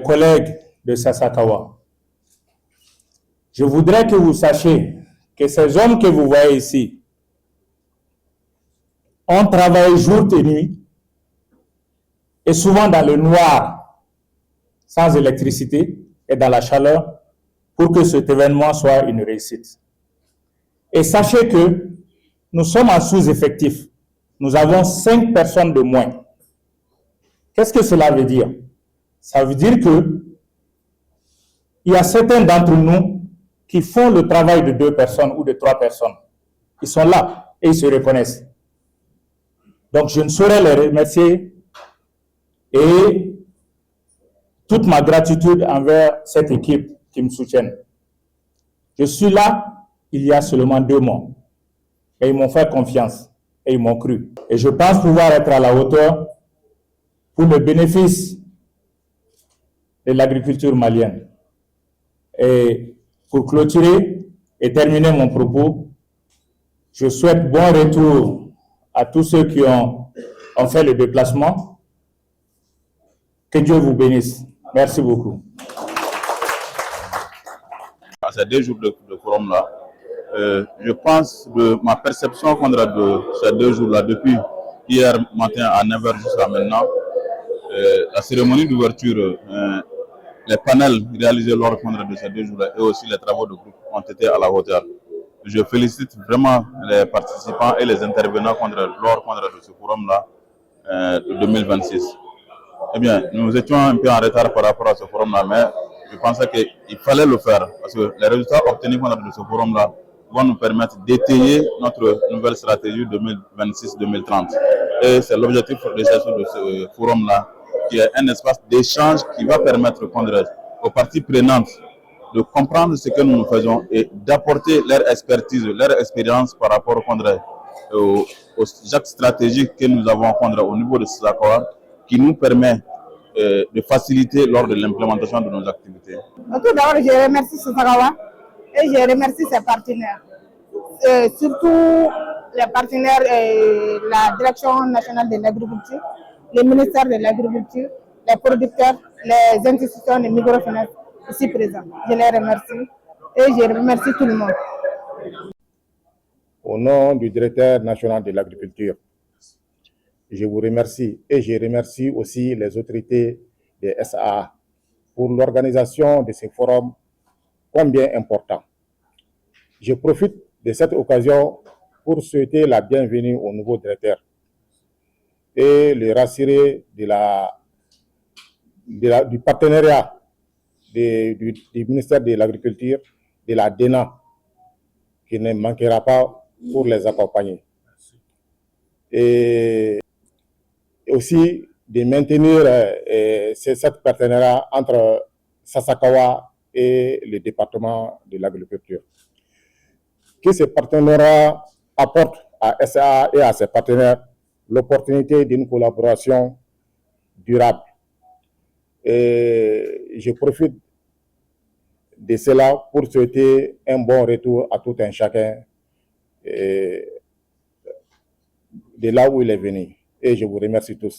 Collègues de Sasakawa, je voudrais que vous sachiez que ces hommes que vous voyez ici ont travaillé jour et nuit et souvent dans le noir, sans électricité et dans la chaleur, pour que cet événement soit une réussite. Et sachez que nous sommes en sous-effectif. Nous avons 5 personnes de moins. Qu'est-ce que cela veut dire? Ça veut dire que il y a certains d'entre nous qui font le travail de 2 personnes ou de 3 personnes. Ils sont là et ils se reconnaissent. Donc, je ne saurais les remercier et toute ma gratitude envers cette équipe qui me soutient. Je suis là il y a seulement 2 mois et ils m'ont fait confiance et ils m'ont cru. Et je pense pouvoir être à la hauteur pour le bénéfice de l'agriculture malienne. Et pour clôturer et terminer mon propos, je souhaite bon retour à tous ceux qui ont fait le déplacement. Que Dieu vous bénisse. Merci beaucoup. À ces 2 jours de forum-là, je pense de ma perception de ces 2 jours-là, depuis hier matin à 9h jusqu'à maintenant, la cérémonie d'ouverture, les panels réalisés lors de ces 2 jours-là et aussi les travaux de groupe ont été à la hauteur. Je félicite vraiment les participants et les intervenants lors de ce forum-là de 2026. Eh bien, nous étions un peu en retard par rapport à ce forum-là, mais je pensais qu'il fallait le faire parce que les résultats obtenus de ce forum-là vont nous permettre d'étayer notre nouvelle stratégie 2026-2030. Et c'est l'objectif de ce forum-là, qui est un espace d'échange qui va permettre aux parties prenantes de comprendre ce que nous faisons et d'apporter leur expertise, leur expérience par rapport aux actes stratégiques que nous avons au niveau de Sasakawa, qui nous permet de faciliter lors de l'implémentation de nos activités. Tout d'abord, je remercie Sasakawa et je remercie ses partenaires, surtout les partenaires, la Direction nationale de l'agriculture, le ministère de l'agriculture, les producteurs, les institutions de microfinance ici présents. Je les remercie et je remercie tout le monde. Au nom du directeur national de l'agriculture, je vous remercie et je remercie aussi les autorités des SAA pour l'organisation de ces forums combien importants. Je profite de cette occasion pour souhaiter la bienvenue au nouveau directeur et le rassurer du partenariat du ministère de l'Agriculture, de la DENA, qui ne manquera pas pour les accompagner. Et aussi de maintenir cette partenariat entre Sasakawa et le département de l'agriculture. Que ce partenariat apporte à SAA et à ses partenaires l'opportunité d'une collaboration durable. Et je profite de cela pour souhaiter un bon retour à tout un chacun de là où il est venu. Et je vous remercie tous.